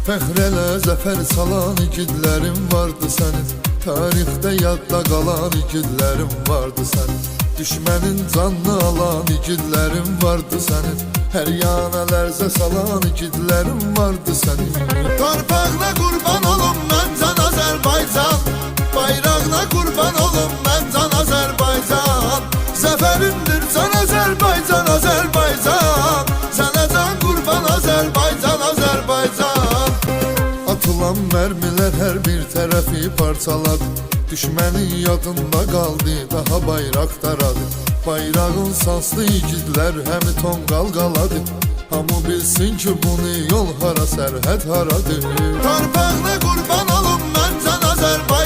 Fəxr elə zəfər salan igidlərim vardı sənin. Tarixdə yadda qalan igidlərim vardı sənin. Düşmənin canını alan igidlərim vardı sənin. Hər yana lərzə salan igidlərim vardı sənin. Torpağına qurban olum mən can Azərbaycan, bayrağına qurban olum mən can Azərbaycan. Zəfərindir can Azərbaycan, Azərbaycan. Sənə can qurban Azərbaycan, Azərbaycan. Atılan mərmilər hər bir tərəfi parçaladı. Düşmənin yadında qaldı, daha bayraq daradı. Bayrağın sanslı igidlər həmi tonqal qaladı. Hamı bilsin ki bunu yol hara, sərhəd haradır. Torpağına qurban olum mən can Azərbaycan.